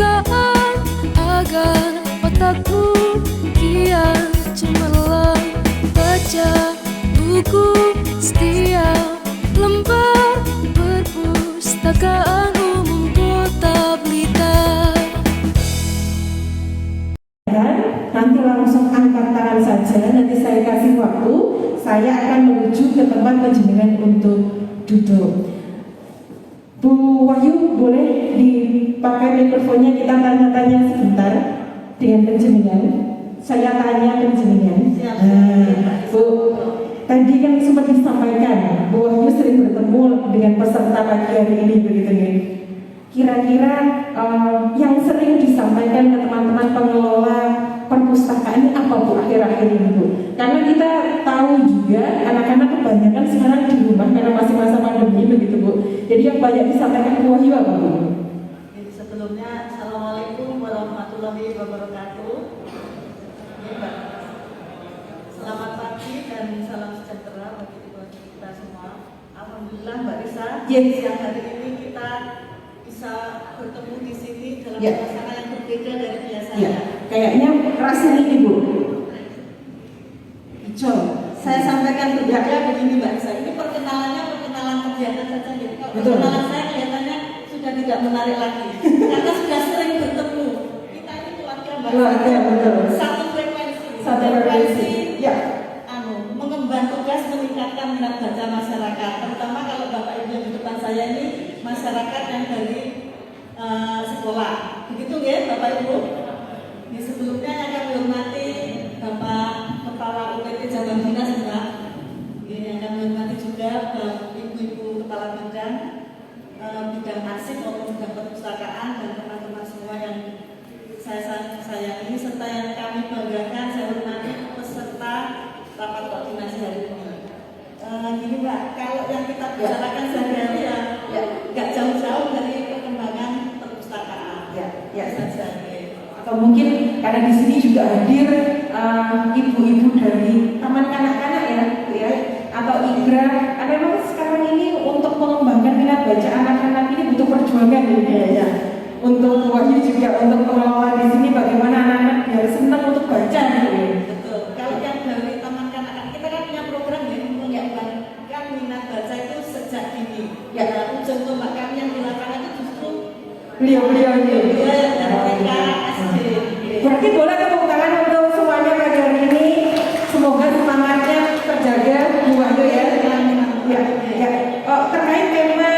perpustakaan agar otakku kian cemerlang. Baca buku setiap lembar, perpustakaan umum Kota Blitar. Nanti langsung angkat tangan saja, nanti saya kasih waktu. Saya akan menuju ke tempat penjemputan untuk duduk. Bu Wahyu, boleh dipakai mikrofonnya, kita tanya-tanya sebentar dengan penjemputan. Saya tanya penjemputan. Bu, tadi kan sempat disampaikan Bu Wahyu sering bertemu dengan peserta pagi hari ini, begitu ya? Kira-kira yang sering disampaikan ke teman-teman pengelola perpustakaan ini apa Bu akhir-akhir ini Bu? Karena kita tahu juga anak-anak kebanyakan sekarang di rumah karena masih masa pandemi, begitu Bu. Jadi yang banyak disampaikan Bu Wahyu apa Bu? Jadi sebelumnya Assalamualaikum warahmatullahi wabarakatuh. Selamat pagi dan salam sejahtera bagi kita semua. Alhamdulillah Mbak Risa, siang hari ini kita bisa bertemu di sini dalam suasana yang berbeda dari biasanya. Kayaknya rasanya ini Bu. Hijau. Saya sampaikan berbeda begini Mbak Risa. Ini perkenalan kegiatan saja. Jadi kalau perkenalan saya kelihatannya sudah tidak menarik lagi karena sudah sering bertemu. Kita ini keluarga Mbak Risa. Satu frekuensi. Ya. Mengemban tugas meningkatkan minat baca masyarakat, terutama kalau Bapak Ibu yang di depan saya ini masyarakat yang dari sekolah, begitu ya Bapak Ibu. Ini sebelumnya yang kami hormati Bapak Kepala UPT Cabang Dinas Mbak. Ini yang kami hormati juga Ibu-Ibu Kepala Bidang arsip maupun bidang perpustakaan dan teman-teman semua yang saya sayangi, serta yang kami banggakan. Saya hormati peserta rapat koordinasi hari ini. Gini Mbak, kalau yang kita bicarakan sehari-hari ya nggak jauh-jauh dari perkembangan perpustakaan. Saja. Atau mungkin karena di sini juga hadir ibu-ibu dari taman kanak-kanak ya, atau IGRA. Karena memang sekarang ini untuk mengembangkan minat baca anak-anak ini butuh perjuangan ya. Untuk Wahyu juga untuk pengelola di sini bagaimana anak-anak biar senang untuk baca gitu ya. Betul. Kalau yang dari taman kanak-kanak kita kan punya program ya, mengembangkan minat baca itu sejak dini. Ya, ujung tombak kami yang di lapangan itu justru beliau-beliau ini. TK, SD. Berarti boleh tepuk tangan untuk semuanya pagi hari ini. Semoga semangatnya terjaga Bu Wahyu ya. Terkait tema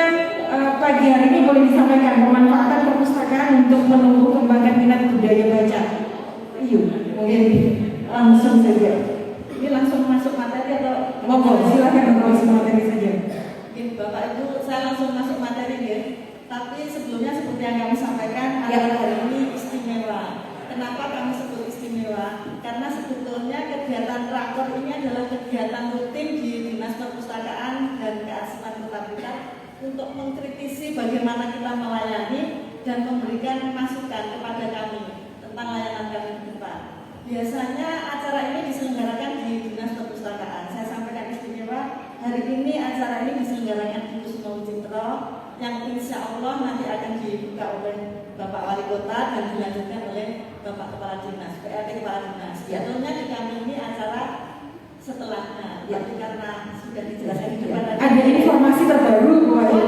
pagi hari ini boleh disampaikan pemanfaatan perpustakaan untuk menumbuh kembangkan minat budaya baca. Mungkin langsung saja. Ini langsung masuk materi atau? Monggo, silakan untuk masuk materi saja. Bapak Ibu, saya langsung masuk materi ya. Tapi sebelumnya seperti yang kami sampaikan, adalah hari ini istimewa. Kenapa kami sebut istimewa? Karena sebetulnya kegiatan rakor ini adalah kegiatan rutin di Dinas Perpustakaan dan Kearsipan Kota Blitar untuk mengkritisi bagaimana kita melayani dan memberikan masukan kepada kami tentang layanan kami ke depan. Biasanya acara ini diselenggarakan di Dinas Perpustakaan. Saya sampaikan istimewa, hari ini acara ini diselenggarakan di Kusuma Citro yang insya Allah nanti akan dibuka oleh Bapak Wali Kota dan dilanjutkan oleh Bapak Kepala Dinas, PLT Kepala Dinas. Sebetulnya di kami ini acara setelahnya, tapi karena sudah dijelaskan di depan ada informasi terbaru Bu Wahyu.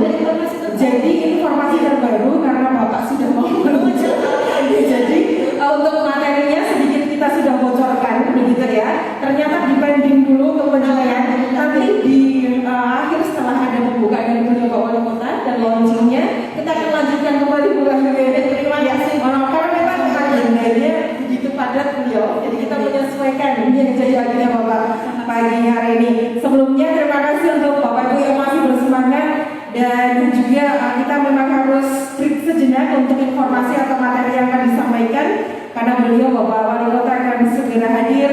Jadi informasi terbaru karena Bapak sudah mau meluncur. Jadi untuk materinya sedikit kita sudah bocorkan begitu ya. Ternyata dipending dulu untuk penilaian. Tapi di akhir setelah ada pembukaan dari Bapak Wali Kota dan launchingnya, kita akan lanjutkan kembali Bu Wahyu. Terima kasih. Karena memang agendanya begitu padat beliau, jadi kita menyesuaikan ini yang jadi agenda Bapak pagi hari ini. Sebelumnya terima kasih untuk Bapak Ibu yang masih bersemangat dan juga kita memang harus break sejenak untuk informasi atau materi yang akan disampaikan karena beliau Bapak Wali Kota akan segera hadir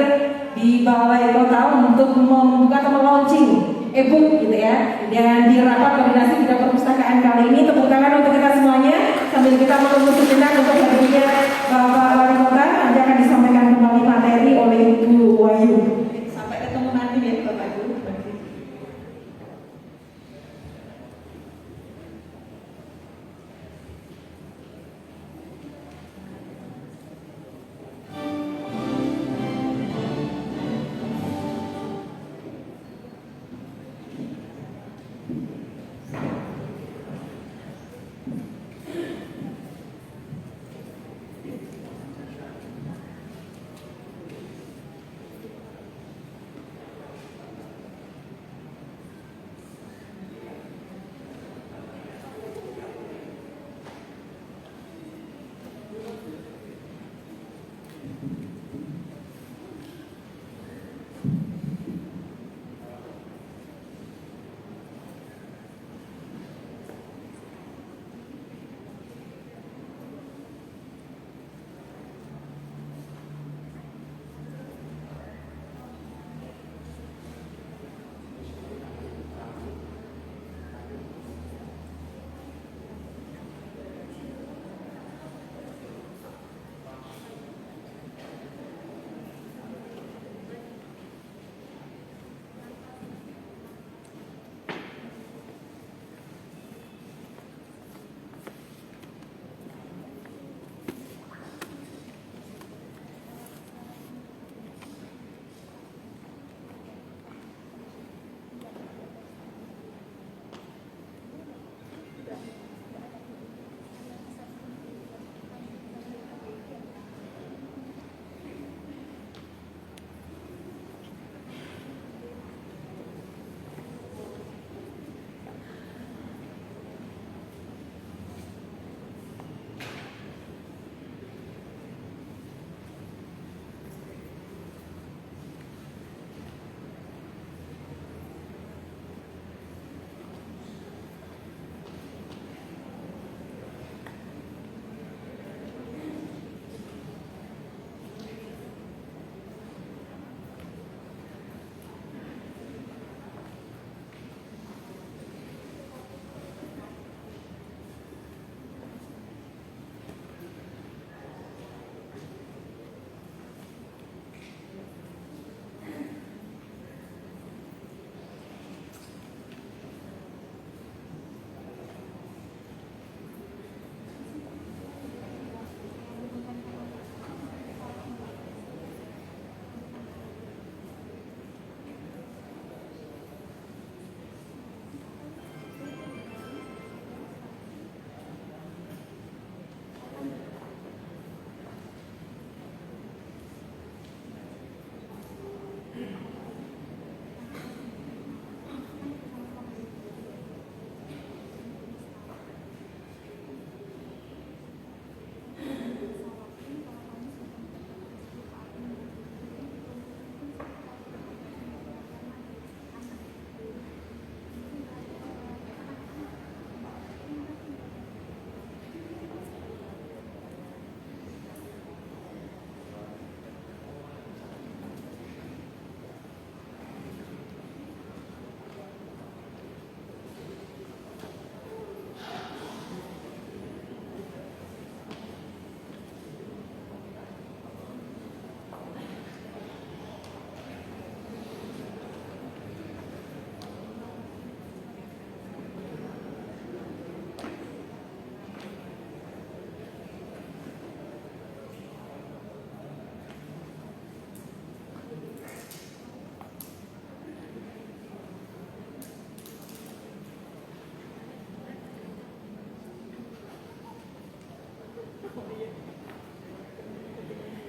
di Balai Kota untuk membuka atau melaunching e-book gitu ya. Dan di rapat koordinasi bidang perpustakaan kali ini tepuk tangan untuk kita semuanya sambil kita menunggu sejenak untuk hadirnya Bapak Wali Kota. Nanti akan disampaikan kembali materi oleh Bu Wahyu. Sampai ketemu nanti ya Bapak Ibu.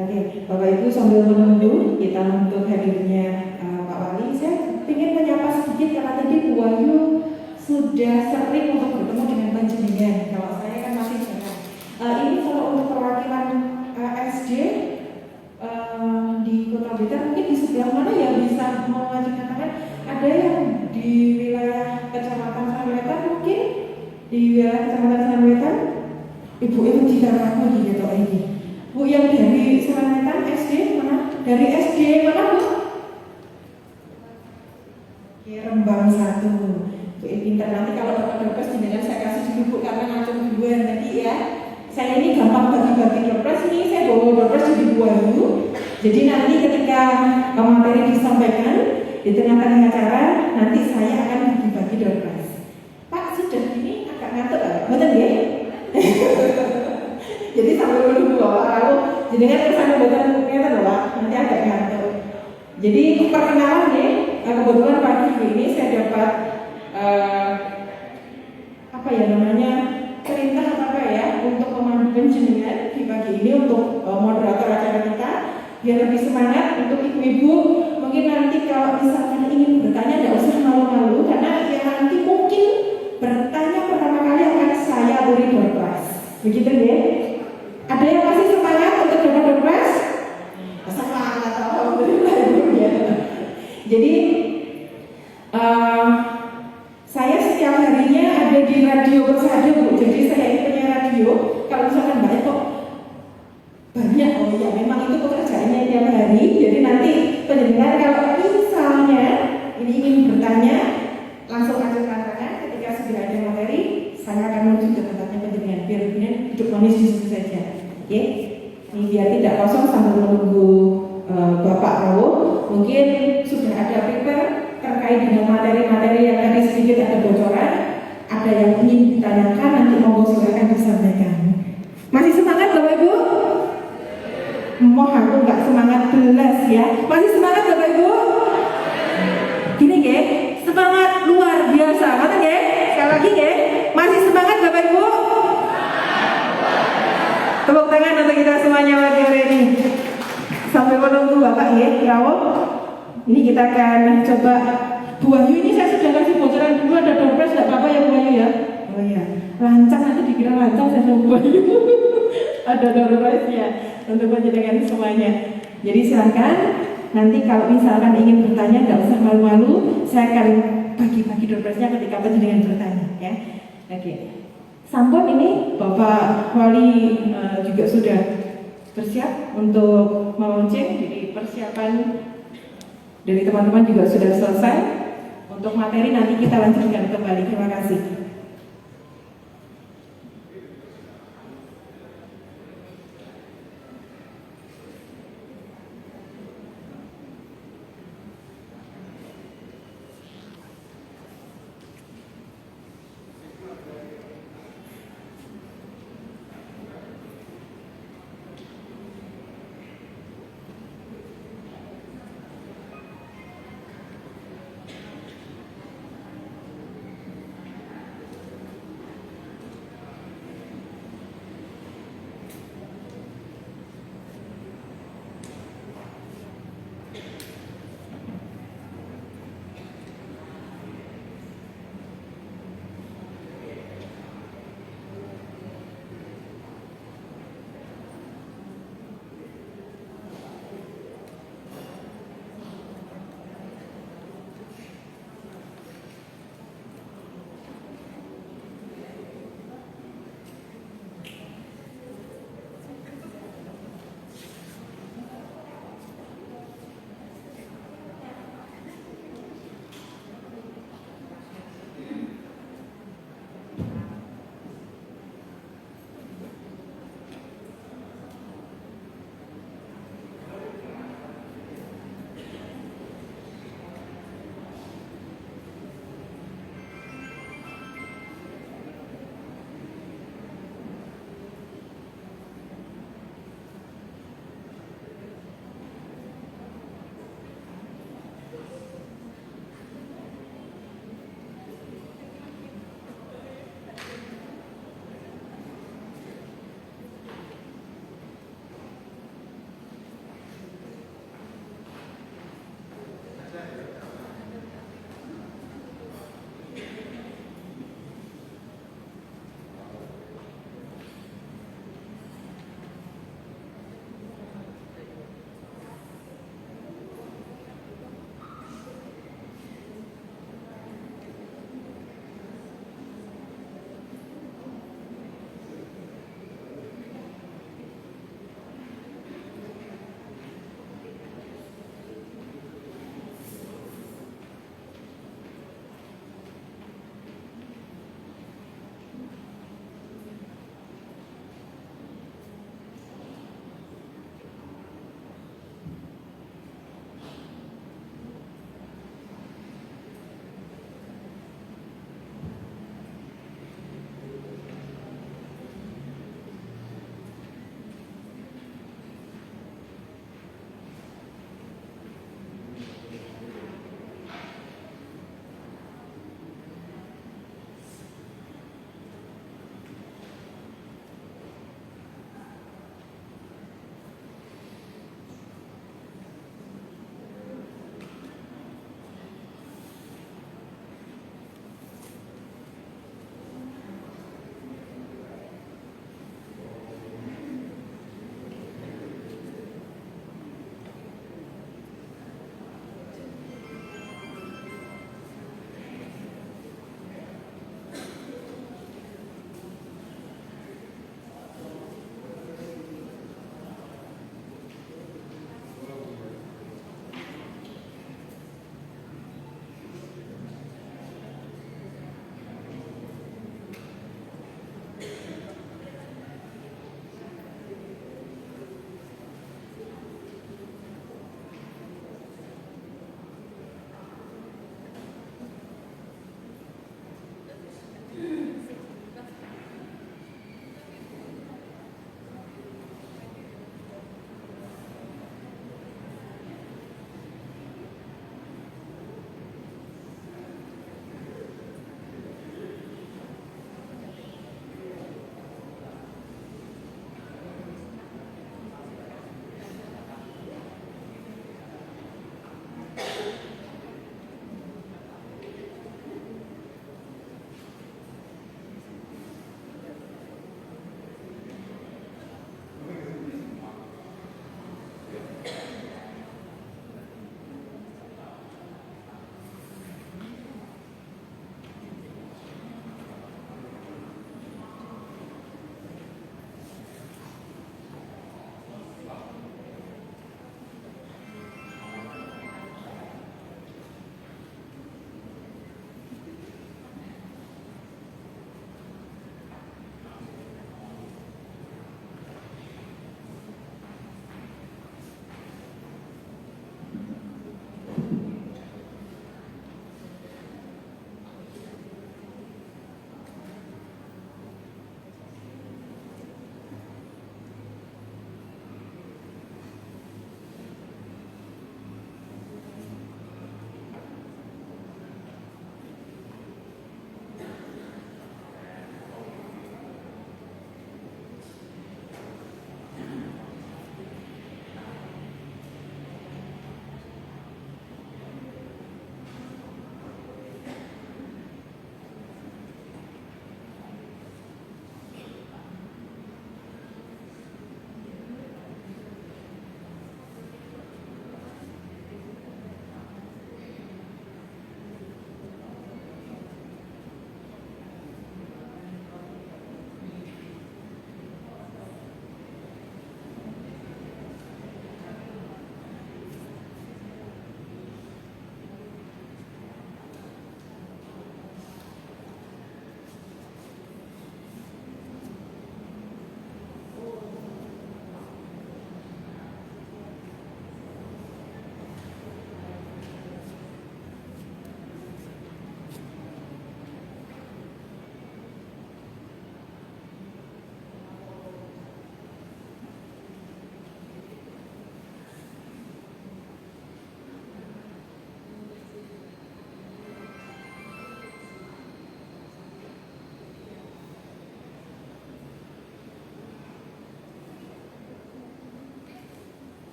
Oke, Bapak Ibu sambil menunggu kita untuk hadirnya Pak Wali, saya ingin menyapa sedikit karena tadi Bu Wahyu sudah sering untuk bertemu dengan panjenengan. Kalau saya kan masih jarang. Ini kalau untuk perwakilan SD di Kota Blitar mungkin di sebelah mana ya bisa mengajukan tangan? Ada yang di wilayah Kecamatan Sanwetan mungkin di wilayah Kecamatan Sanwetan Ibu di Karaku gitu ini. Bu yang dari Sanwetan SD mana? Dari SD mana Bu? Rembang 1. Bu pintar, nanti kalau dapat dompet jenengan saya kasih dulu Bu karena ngacung duluan nanti ya. Saya ini gampang bagi-bagi dompet ini, saya bawa dompet jadi Bu Wahyu. Jadi nanti ketika materi disampaikan di tengah-tengah acara, nanti saya akan bagi-bagi dompet. Pak sudah ini agak ngantuk ya? Betul ya? Jadi sambil menunggu Bapak lalu jenengan kesana betul ngerti loh Pak, nanti agak ngantuk. Jadi perkenalan nih, kebetulan pagi ini saya dapat apa ya namanya perintah apa ya untuk memandu jenengan di pagi ini untuk moderator acara kita biar lebih semangat untuk ibu-ibu. Mungkin nanti kalau misalkan ingin bertanya tidak usah malu-malu karena yang nanti mungkin bertanya pertama kali akan saya beri dompet. Begitu ya? Ada yang masih semangat untuk dapat dompet? Semangat, alhamdulillah ya. Jadi saya setiap harinya ada di radio Persada Bu. Jadi saya ini punya radio. Kalau misalkan banyak kok banyak, oh ya memang itu pekerjaannya tiap hari. Jadi nanti pendengar kalau misalnya ini ingin bertanya langsung ajukan tangan. Ketika sudah ada materi, saya akan menuju ke tempatnya pendengar. Biar duduk manis di situ saja. Oke? Ini biar tidak kosong sambil menunggu Bapak Rawo. Mungkin sudah ada prepare terkait dengan materi-materi yang tadi sedikit ada bocoran, ada yang ingin ditanyakan, nanti monggo silakan disampaikan. Masih semangat Bapak Ibu? Moh aku nggak semangat belas ya. Masih semangat Bapak Ibu? Gini ya, semangat luar biasa. Mana ya? Sekali lagi ya, masih semangat Bapak Ibu? Tepuk tangan untuk kita semuanya lagi hari ini. Sampai menunggu Bapak ya, Rawo. Ini kita akan coba Bu Wahyu ini saya sudah kasih bocoran dulu ada dompet tidak apa-apa ya Bu Wahyu ya? Oh iya, lancang nanti dikira lancang saya sama Bu Wahyu. Ada dompet ya untuk menjadikan semuanya. Jadi silakan nanti kalau misalkan ingin bertanya nggak usah malu-malu, saya akan bagi-bagi dompetnya ketika penjenengan bertanya ya. Oke. Sampun ini Bapak Wali juga sudah bersiap untuk melaunching, jadi persiapan dari teman-teman juga sudah selesai. Untuk materi nanti kita lanjutkan kembali. Terima kasih.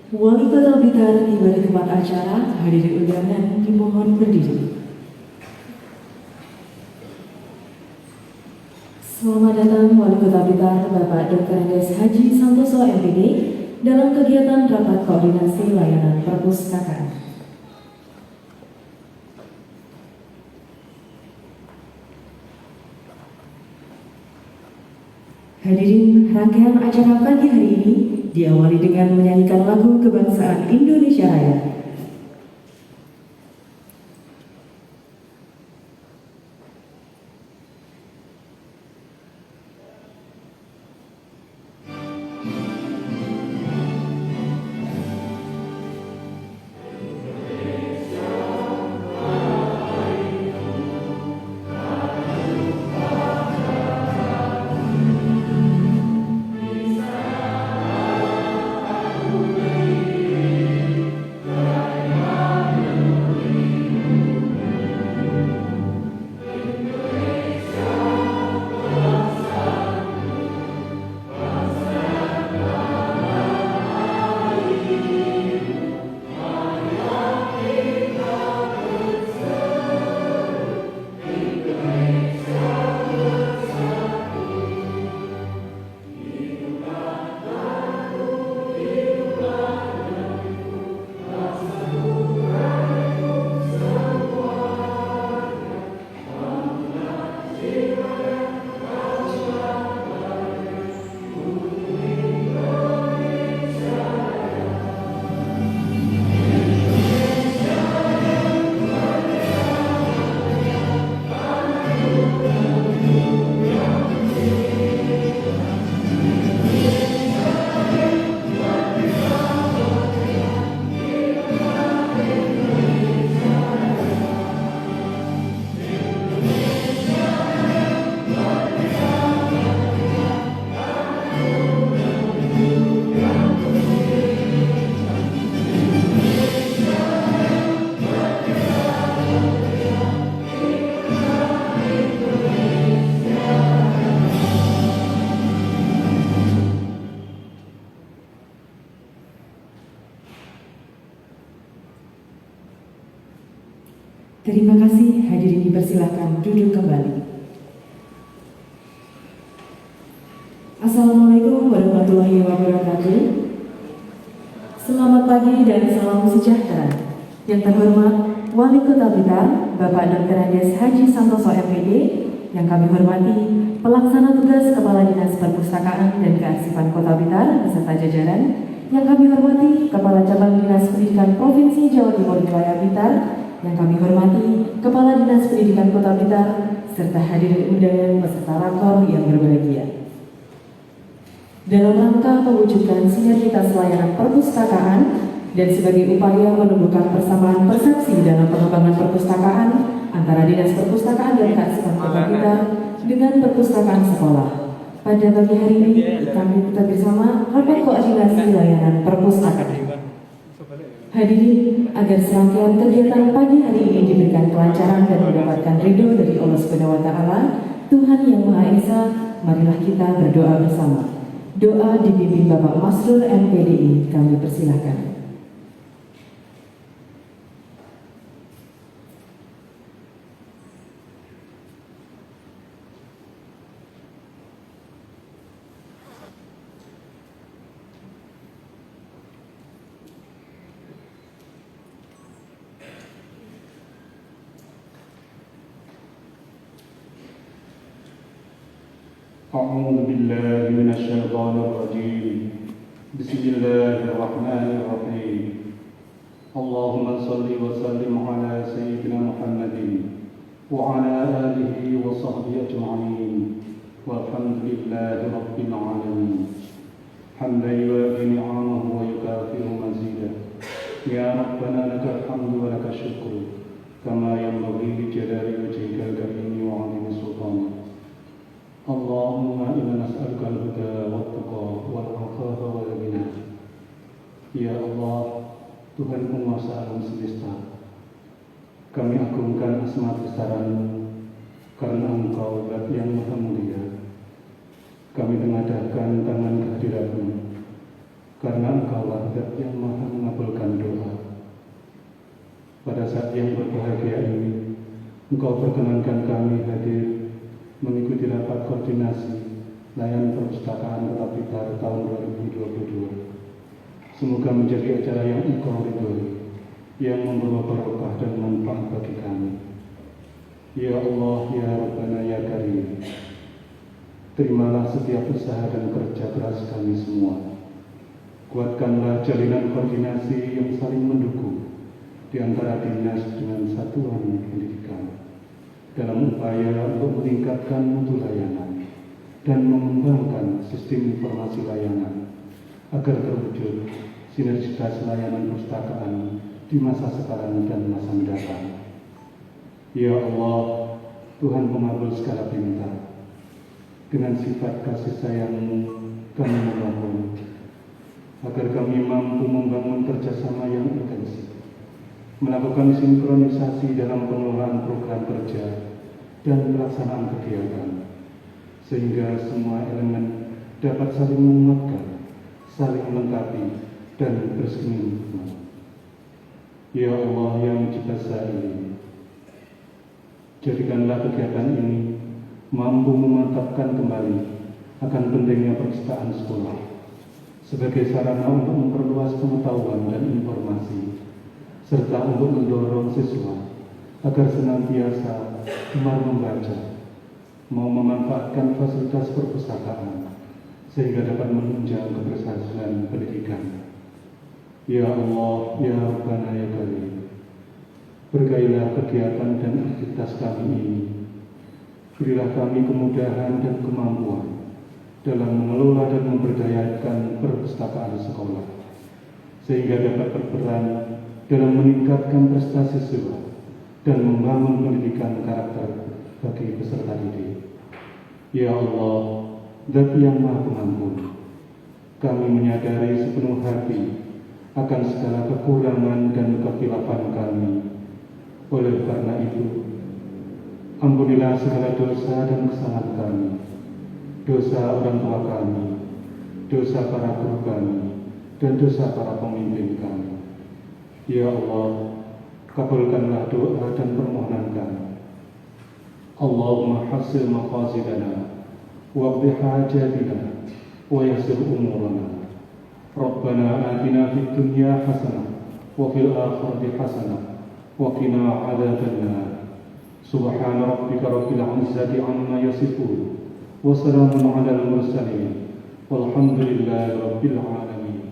Wali Kota Blitar tiba di tempat acara, hadirin undangan dimohon berdiri. Selamat datang Wali Kota Blitar Bapak Dr. Andes Haji Santoso MPD dalam kegiatan Rapat Koordinasi Layanan Perpustakaan. Hadirin, rangkaian acara pagi hari ini diawali dengan menyanyikan lagu kebangsaan Indonesia Raya. Terima kasih, hadirin dipersilakan duduk kembali. Assalamualaikum warahmatullahi wabarakatuh. Selamat pagi dan salam sejahtera. Yang terhormat Wali Kota Blitar, Bapak Dr. Andes Haji Santoso MPD, yang kami hormati Pelaksana Tugas Kepala Dinas Perpustakaan dan Kearsipan Kota Blitar beserta jajaran, yang kami hormati Kepala Cabang Dinas Pendidikan Provinsi Jawa Timur Wilayah Blitar, yang kami hormati Kepala Dinas Pendidikan Kota Blitar, serta hadirin undangan beserta rakor yang berbahagia. Dalam rangka mewujudkan sinergitas layanan perpustakaan dan sebagai upaya menumbuhkan persamaan persepsi dalam pengembangan perpustakaan antara Dinas Perpustakaan dan Kearsipan Kota Blitar dengan perpustakaan sekolah, pada pagi hari ini kami kita bersama rapat koordinasi layanan perpustakaan. Hadirin, agar serangkaian kegiatan pagi hari ini diberikan kelancaran dan mendapatkan ridho dari Allah Subhanahu wa Ta'ala, Tuhan Yang Maha Esa, marilah kita berdoa bersama. Doa dipimpin Bapak Masrur MPDI, kami persilahkan. أعوذ بالله من الشيطان الرجيم بسم الله الرحمن الرحيم اللهم صل وسلم على سيدنا محمد وعلى آله وصحبه أجمعين والحمد لله رب العالمين حمدا يوافي نعمه ويكافئ مزيدا يا ربنا لك الحمد ولك الشكر كما ينبغي لجلال وجهك الكريم وعظيم سلطانك اللهم إنا نسألك الهدى والتقى والعفاف والغنى. Ya Allah, Tuhan penguasa alam semesta, kami agungkan asma besaran-Mu karena Engkau Zat yang Maha Mulia. Kami mengadakan tangan kehadirat-Mu karena Engkau Zat yang Maha Engkau perkenankan kami hadir mengikuti rapat koordinasi layanan perpustakaan Kota Blitar tahun 2022. Semoga menjadi acara yang Engkau ridhoi, yang membawa barokah dan manfaat bagi kami. Ya Allah, ya Rabbana, ya Karim, terimalah setiap usaha dan kerja keras kami semua. Kuatkanlah jalinan koordinasi yang saling mendukung di antara dinas dengan satuan pendidikan dalam upaya untuk meningkatkan mutu layanan dan mengembangkan sistem informasi layanan agar terwujud sinergitas layanan perpustakaan di masa sekarang dan masa mendatang. Ya Allah, Tuhan pengabul segala perintah, dengan sifat kasih sayang-Mu kami memohon agar kami mampu membangun kerjasama yang intensif, melakukan sinkronisasi dalam pengelolaan program kerja dan pelaksanaan kegiatan, sehingga semua elemen dapat saling menguatkan, saling melengkapi, dan bersinergi. Ya Allah yang Jibasa ini, jadikanlah kegiatan ini mampu memantapkan kembali akan pentingnya perpustakaan sekolah sebagai sarana untuk memperluas pengetahuan dan informasi, serta untuk mendorong siswa agar senantiasa gemar membaca, mau memanfaatkan fasilitas perpustakaan, sehingga dapat menunjang keberhasilan pendidikan. Ya Allah, ya Rabbana, ya Karim, berkailah kegiatan dan aktivitas kami ini. Berilah kami kemudahan dan kemampuan dalam mengelola dan memberdayakan perpustakaan sekolah, sehingga dapat berperan dalam meningkatkan prestasi siswa dan membangun pendidikan karakter bagi peserta didik. Ya Allah, Zat yang Maha Pengampun, kami menyadari sepenuh hati akan segala kekurangan dan kekhilafan kami. Oleh karena itu, ampunilah segala dosa dan kesalahan kami, dosa orang tua kami, dosa para guru kami, dan dosa para pemimpin kami. Ya Allah, kabulkanlah doa dan permohonan kami. Allahumma hasil maqasidana waqdi hajatina wa yassir umurana. Rabbana atina fid dunya hasanah wa fil akhirati hasanah wa qina adzabannar. Subhana rabbika rabbil izzati amma yasifun wa salamun 'alal mursalin walhamdulillahi rabbil alamin.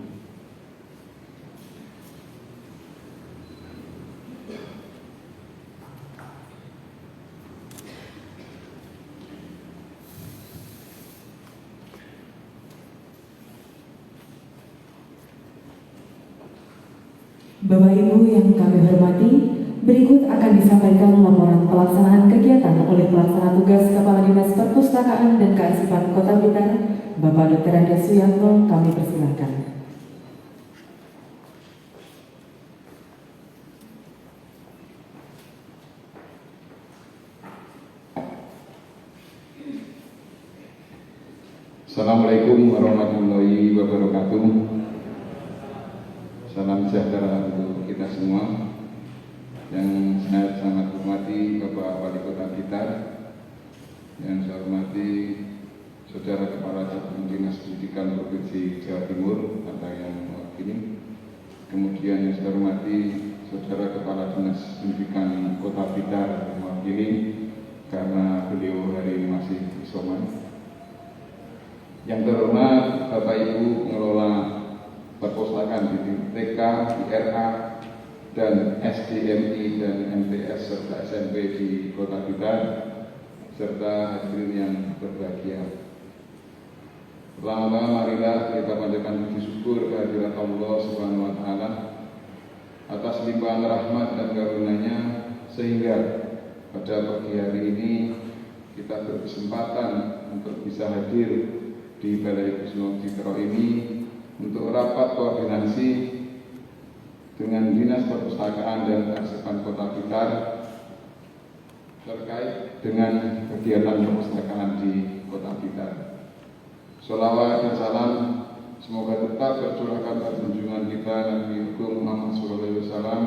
Bapak Ibu yang kami hormati, berikut akan disampaikan laporan pelaksanaan kegiatan oleh pelaksana tugas Kepala Dinas Perpustakaan dan Kearsipan Kota Blitar, Bapak Dr. Andes Suyanto. Kami persilahkan. Assalamualaikum warahmatullahi wabarakatuh. Salam sejahtera untuk kita semua. Yang saya sangat hormati Bapak Wali Kota Blitar, yang saya hormati Saudara Kepala Cabang Dinas Pendidikan Provinsi Jawa Timur atau yang mewakili. Kemudian yang saya hormati Saudara Kepala Dinas Pendidikan Kota Blitar yang mewakili, karena beliau hari ini masih isoman. Yang terhormat Bapak Ibu pengelola perpustakaan di TK, di RA, dan SDMI dan MTS serta SMP di Kota Blitar, serta hadirin yang berbahagia. Pertama-tama marilah kita panjatkan puji syukur kehadirat Allah Subhanahu wa Ta'ala atas limpahan rahmat dan karunia-Nya, sehingga pada pagi hari ini kita berkesempatan untuk bisa hadir di Balai Kusuma Citro ini untuk rapat koordinasi dengan Dinas Perpustakaan dan Kearsipan Kota Blitar terkait dengan kegiatan perpustakaan di Kota Blitar. Sholawat dan salam semoga tetap tercurahkan pada junjungan kita Nabi Muhammad SAW,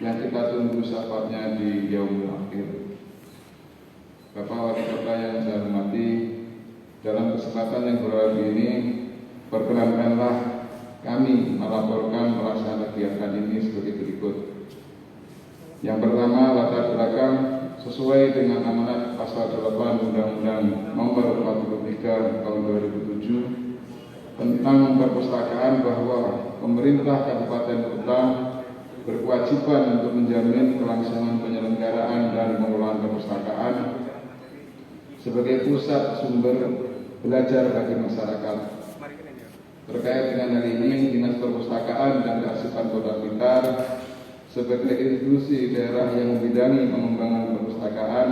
yang kita tunggu syafaatnya di yaumul akhir. Bapak Wali Kota yang saya hormati, dalam kesempatan yang berbahagia ini, perkenankanlah kami melaporkan pelaksanaan kegiatan ini sebagai berikut. Yang pertama, latar belakang sesuai dengan amanat pasal 8 Undang-Undang Nomor 43 Tahun 2007 tentang perpustakaan, bahwa pemerintah Kabupaten Kota berkewajiban untuk menjamin kelangsungan penyelenggaraan dan pengelolaan perpustakaan sebagai pusat sumber belajar bagi masyarakat. Terkait dengan hal ini, Dinas Perpustakaan dan Kearsipan Kota Blitar sebagai institusi daerah yang membidangi pengembangan perpustakaan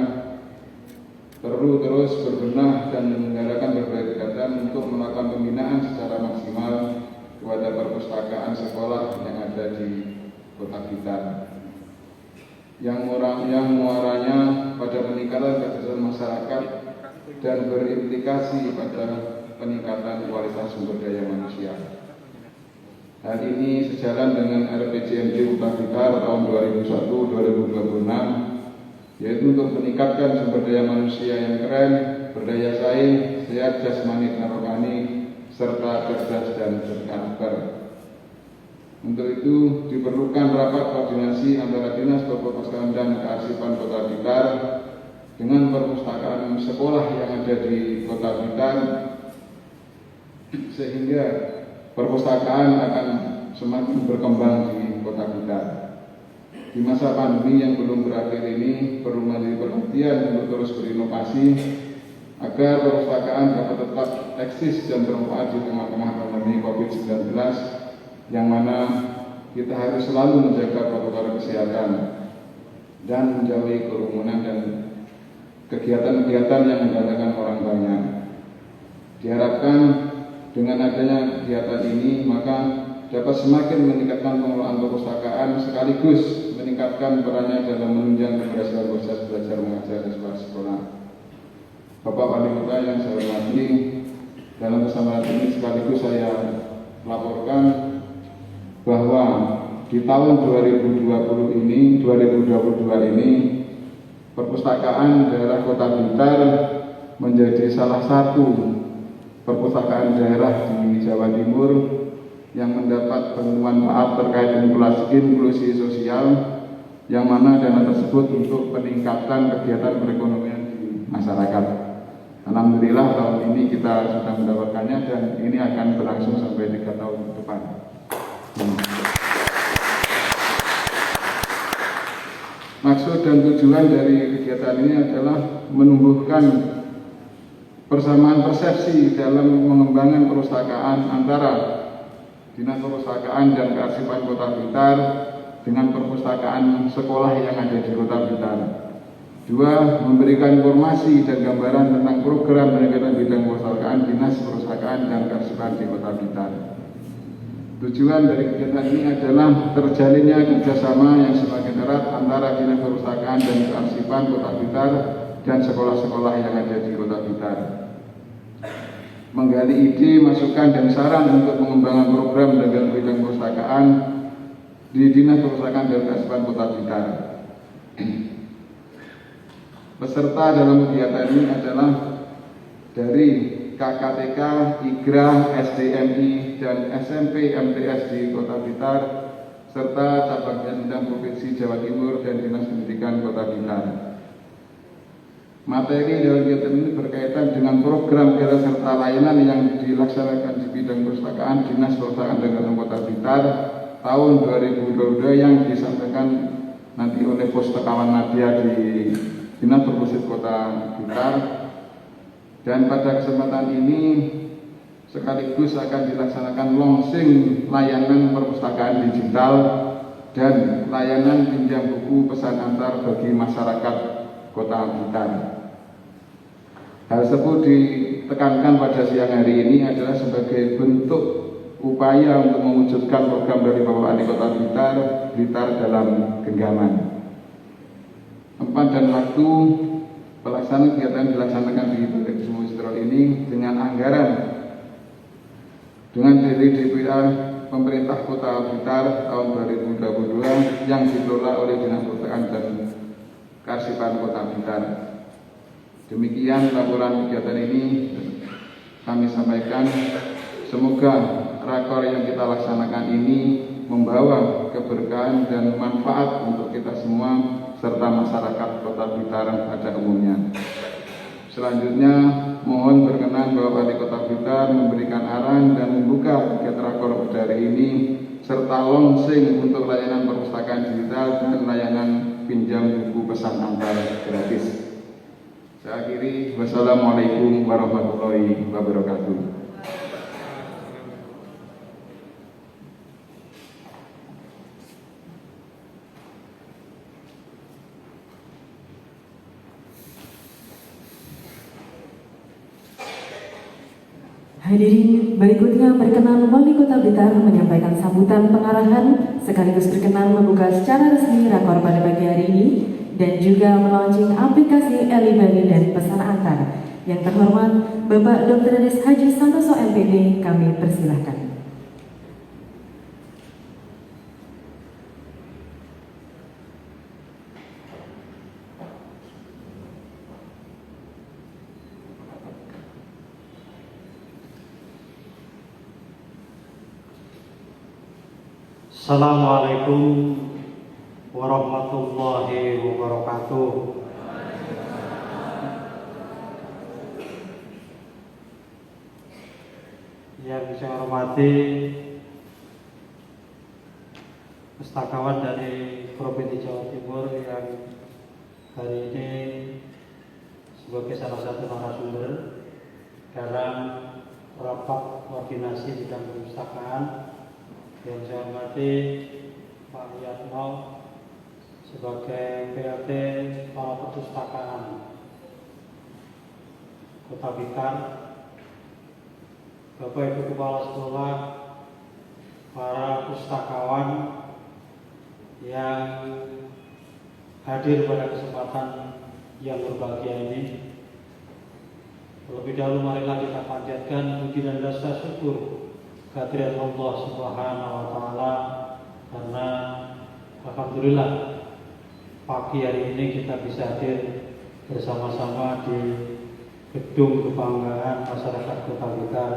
perlu terus berbenah dan menyelenggarakan berbagai kegiatan untuk melakukan pembinaan secara maksimal kepada perpustakaan sekolah yang ada di Kota Blitar, yang muaranya pada peningkatan kesejahteraan masyarakat dan berimplikasi pada peningkatan kualitas sumber daya manusia. Hal ini sejalan dengan RPJMD Kota Blitar tahun 2001-2026, yaitu untuk meningkatkan sumber daya manusia yang keren, berdaya saing, sehat jasmani dan rohani, serta cerdas dan berkarakter. Untuk itu diperlukan rapat koordinasi antara Dinas Perpustakaan dan Kearsipan Kota Blitar dengan perpustakaan sekolah yang ada di Kota Blitar, sehingga perpustakaan akan semakin berkembang di Kota Blitar. Di masa pandemi yang belum berakhir ini, perlu menjadi perhatian untuk terus berinovasi agar perpustakaan dapat tetap eksis dan bermanfaat di tengah-tengah pandemi COVID-19, yang mana kita harus selalu menjaga protokol kesehatan dan menjauhi kerumunan dan kegiatan-kegiatan yang mendatangkan orang banyak. Diharapkan dengan adanya kegiatan ini, maka dapat semakin meningkatkan pengelolaan perpustakaan sekaligus meningkatkan perannya dalam menunjang keberhasilan proses belajar mengajar di sekolah. Bapak Wali Kota yang saya hormati, dalam kesempatan ini sekaligus saya laporkan bahwa di tahun 2022 ini perpustakaan daerah Kota Blitar menjadi salah satu perpustakaan daerah di Jawa Timur yang mendapat manfaat terkait inklusi sosial, yang mana dana tersebut untuk peningkatan kegiatan perekonomian di masyarakat. Alhamdulillah tahun ini kita sudah mendapatkannya dan ini akan berlangsung sampai 3 tahun ke depan. Maksud dan tujuan dari kegiatan ini adalah menumbuhkan persamaan persepsi dalam mengembangkan perpustakaan antara Dinas Perpustakaan dan Kearsipan Kota Blitar dengan perpustakaan sekolah yang ada di Kota Blitar. 2. Memberikan informasi dan gambaran tentang program peningkatan bidang perpustakaan Dinas Perpustakaan dan Kearsipan di Kota Blitar. Tujuan dari kegiatan ini adalah terjalinnya kerjasama yang semakin erat antara Dinas Perpustakaan dan Kearsipan Kota Blitar dan sekolah-sekolah yang ada di Kota Blitar. Menggali ide, masukan, dan saran untuk pengembangan program dalam bidang perpustakaan di Dinas Perpustakaan dan Kearsipan Kota Blitar. Peserta dalam kegiatan ini adalah dari KKTK, IGRA, SDMI, dan SMP MTS di Kota Blitar, serta cabang bidang Provinsi Jawa Timur dan Dinas Pendidikan Kota Blitar. Materi dalam kegiatan ini berkaitan dengan program kerja serta layanan yang dilaksanakan di bidang perpustakaan Dinas Perpustakaan dan Kearsipan Kota Blitar tahun 2022 yang disampaikan nanti oleh Pustakawan Nadia di Dinas Perpustakaan Kota Blitar. Dan pada kesempatan ini sekaligus akan dilaksanakan launching layanan perpustakaan digital dan layanan pinjam buku pesan antar bagi masyarakat Kota Blitar. Hal tersebut ditekankan pada siang hari ini adalah sebagai bentuk upaya untuk mewujudkan program dari Bapak Wali Kota Blitar dalam genggaman. Tempat dan waktu pelaksanaan kegiatan dilaksanakan di Balai ini dengan anggaran dengan dari DPR pemerintah Kota Blitar tahun 2022 yang dikelola oleh Dinas Perpustakaan dan Kearsipan Kota Blitar. Demikian laporan kegiatan ini kami sampaikan. Semoga rakor yang kita laksanakan ini membawa keberkahan dan manfaat untuk kita semua serta masyarakat Kota Blitar pada umumnya. Selanjutnya, mohon berkenan Bapak Wali Kota Blitar memberikan arahan dan membuka kegiatan rakor pada hari ini serta launching untuk layanan perpustakaan digital dan layanan pinjam buku pesan antar gratis. Saya akhiri, wassalamualaikum warahmatullahi wabarakatuh. Hadirin, berikutnya berkenan Wali Kota Blitar menyampaikan sambutan pengarahan sekaligus berkenan membuka secara resmi rakor pada pagi hari ini dan juga melaunching aplikasi e-Libani dan pesan antar. Yang terhormat Bapak Dr. Andes Haji Santoso MPD, kami persilahkan. Assalamualaikum warahmatullahi wabarakatuh. Yang saya hormati pustakawan dari Provinsi Jawa Timur yang hari ini sebagai salah satu narasumber dalam rapat koordinasi bidang perpustakaan. Yang saya hormati Pak Yatmo sebagai PLT Kepala Perpustakaan Kota Blitar, Bapak Ibu Kepala Sekolah, para pustakawan yang hadir pada kesempatan yang berbahagia ini. Terlebih dahulu marilah kita panjatkan puji dan rasa syukur kehadirat Allah Subhanahu wa Ta'ala, karena alhamdulillah pagi hari ini kita bisa hadir bersama-sama di gedung kebanggaan masyarakat Kota Blitar,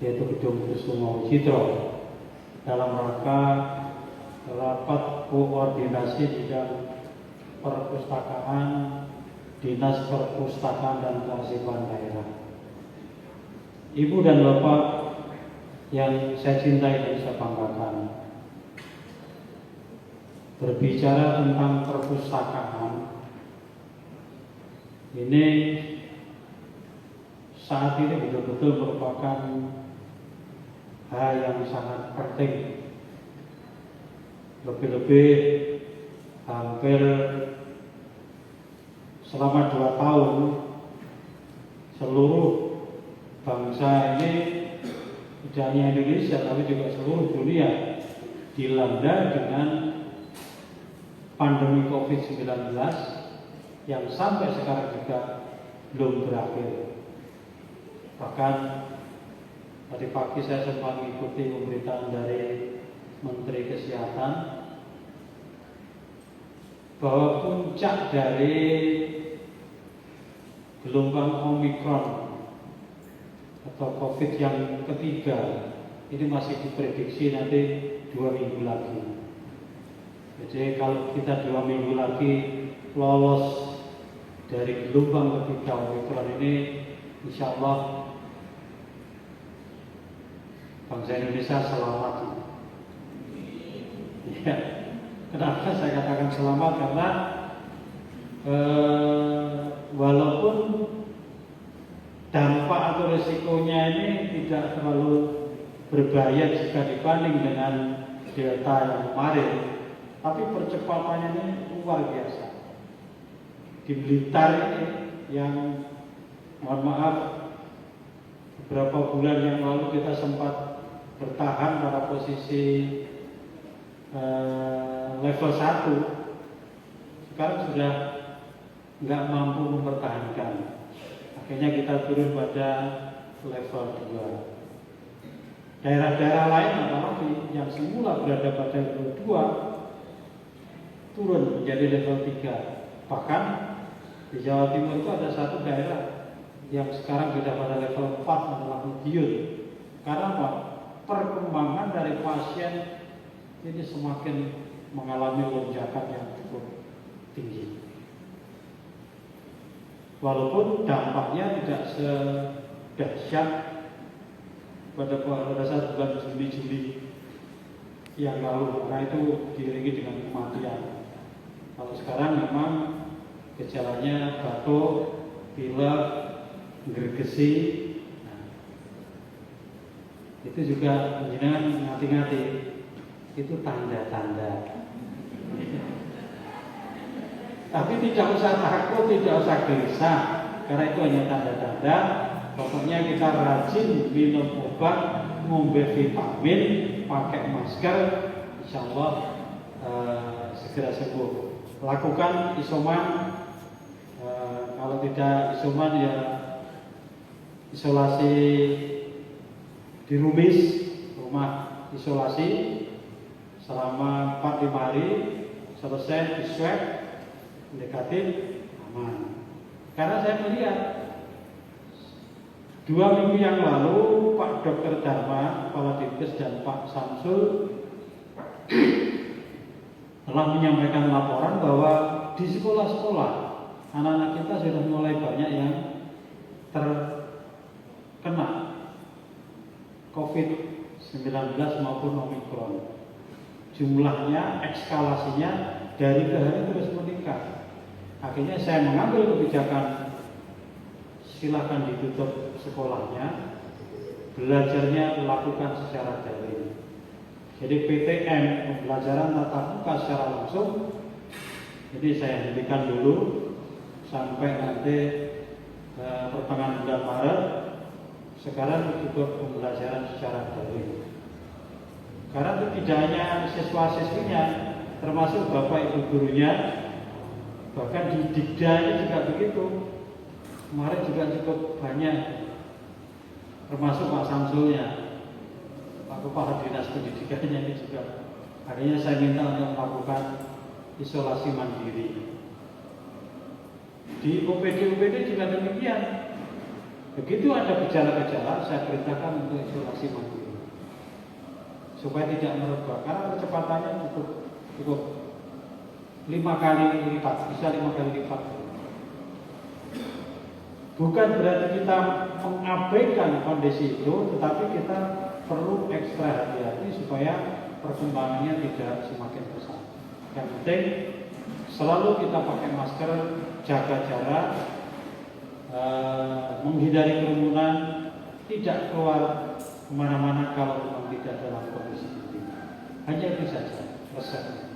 yaitu Gedung Kusuma Wicitro, dalam rangka rapat koordinasi bidang perpustakaan Dinas Perpustakaan dan Kearsipan Daerah. Ibu dan Bapak yang saya cintai dan saya banggakan, berbicara tentang perpustakaan ini saat ini betul-betul merupakan hal yang sangat penting. Lebih-lebih hampir selama 2 tahun seluruh bangsa ini, tidak hanya Indonesia tapi juga seluruh dunia, dilanda dengan pandemi COVID-19 yang sampai sekarang juga belum berakhir. Bahkan tadi pagi saya sempat mengikuti pemberitaan dari Menteri Kesehatan bahwa puncak dari gelombang Omikron atau COVID yang ketiga ini masih diprediksi nanti 2 minggu lagi. Jadi kalau kita 2 minggu lagi lolos dari gelombang ketiga Omikron ini, insya Allah bangsa Indonesia selamat. Ya, kenapa saya katakan selamat? Karena walaupun dampak atau risikonya ini tidak terlalu berbahaya jika dibanding dengan Delta yang kemarin, tapi percepatannya ini luar biasa. Di Blitar ini yang mohon maaf beberapa bulan yang lalu kita sempat bertahan pada posisi level 1, sekarang sudah nggak mampu mempertahankan. Akhirnya kita turun pada level 2. Daerah-daerah lain apalagi yang semula berada pada level 2 turun menjadi level 3. Bahkan di Jawa Timur itu ada satu daerah yang sekarang sudah pada level 4 adalah Madiun. Karena apa? Perkembangan dari pasien ini semakin mengalami lonjakan yang cukup tinggi. Walaupun dampaknya tidak sedahsyat pada saat bulan Juli yang lalu, karena itu diiringi dengan kematian. Kalau sekarang memang gejalanya batuk, pilek, gergesi, nah, itu juga jenengan ngati-ngati, itu tanda-tanda. Tapi tidak usah takut, tidak usah gelisah, karena itu hanya tanda-tanda. Pokoknya kita rajin minum obat, ngombe vitamin, pakai masker, insya Allah segera sembuh. Lakukan isoman, kalau tidak isoman ya isolasi di rumah isolasi selama 4-5 hari, selesai di swab negatif, aman. Karena saya melihat 2 minggu yang lalu Pak Dr. Dharma, Kepala Dinkes, dan Pak Samsul telah menyampaikan laporan bahwa di sekolah-sekolah anak-anak kita sudah mulai banyak yang terkena COVID-19 maupun Omikron. Jumlahnya, eskalasinya dari ke hari terus meningkat. Akhirnya saya mengambil kebijakan, silakan ditutup sekolahnya, belajarnya lakukan secara daring. Jadi PTM, pembelajaran tatap muka secara langsung, jadi saya hentikan dulu sampai nanti pertengahan bulan Maret. Sekarang cukup pembelajaran secara daring. Karena itu tidak hanya siswa-siswinya, termasuk bapak ibu gurunya, bahkan di Dikda ini juga begitu. Kemarin juga cukup banyak, termasuk Pak Samsulnya, Pak Kepala Dinas Pendidikannya ini juga. Akhirnya saya minta untuk melakukan isolasi mandiri. Di UPD juga demikian. Begitu ada gejala-gejala, saya perintahkan untuk isolasi mandiri supaya tidak merebak. Karena kecepatannya cukup 5 kali lipat, bisa 5 kali lipat. Bukan berarti kita mengabaikan kondisi itu, tetapi kita perlu ekstra hati-hati supaya perkembangannya tidak semakin besar. Yang penting selalu kita pakai masker, jaga jarak, menghindari kerumunan, tidak keluar kemana-mana kalau memang tidak dalam kondisi ini. Hanya itu saja resepnya.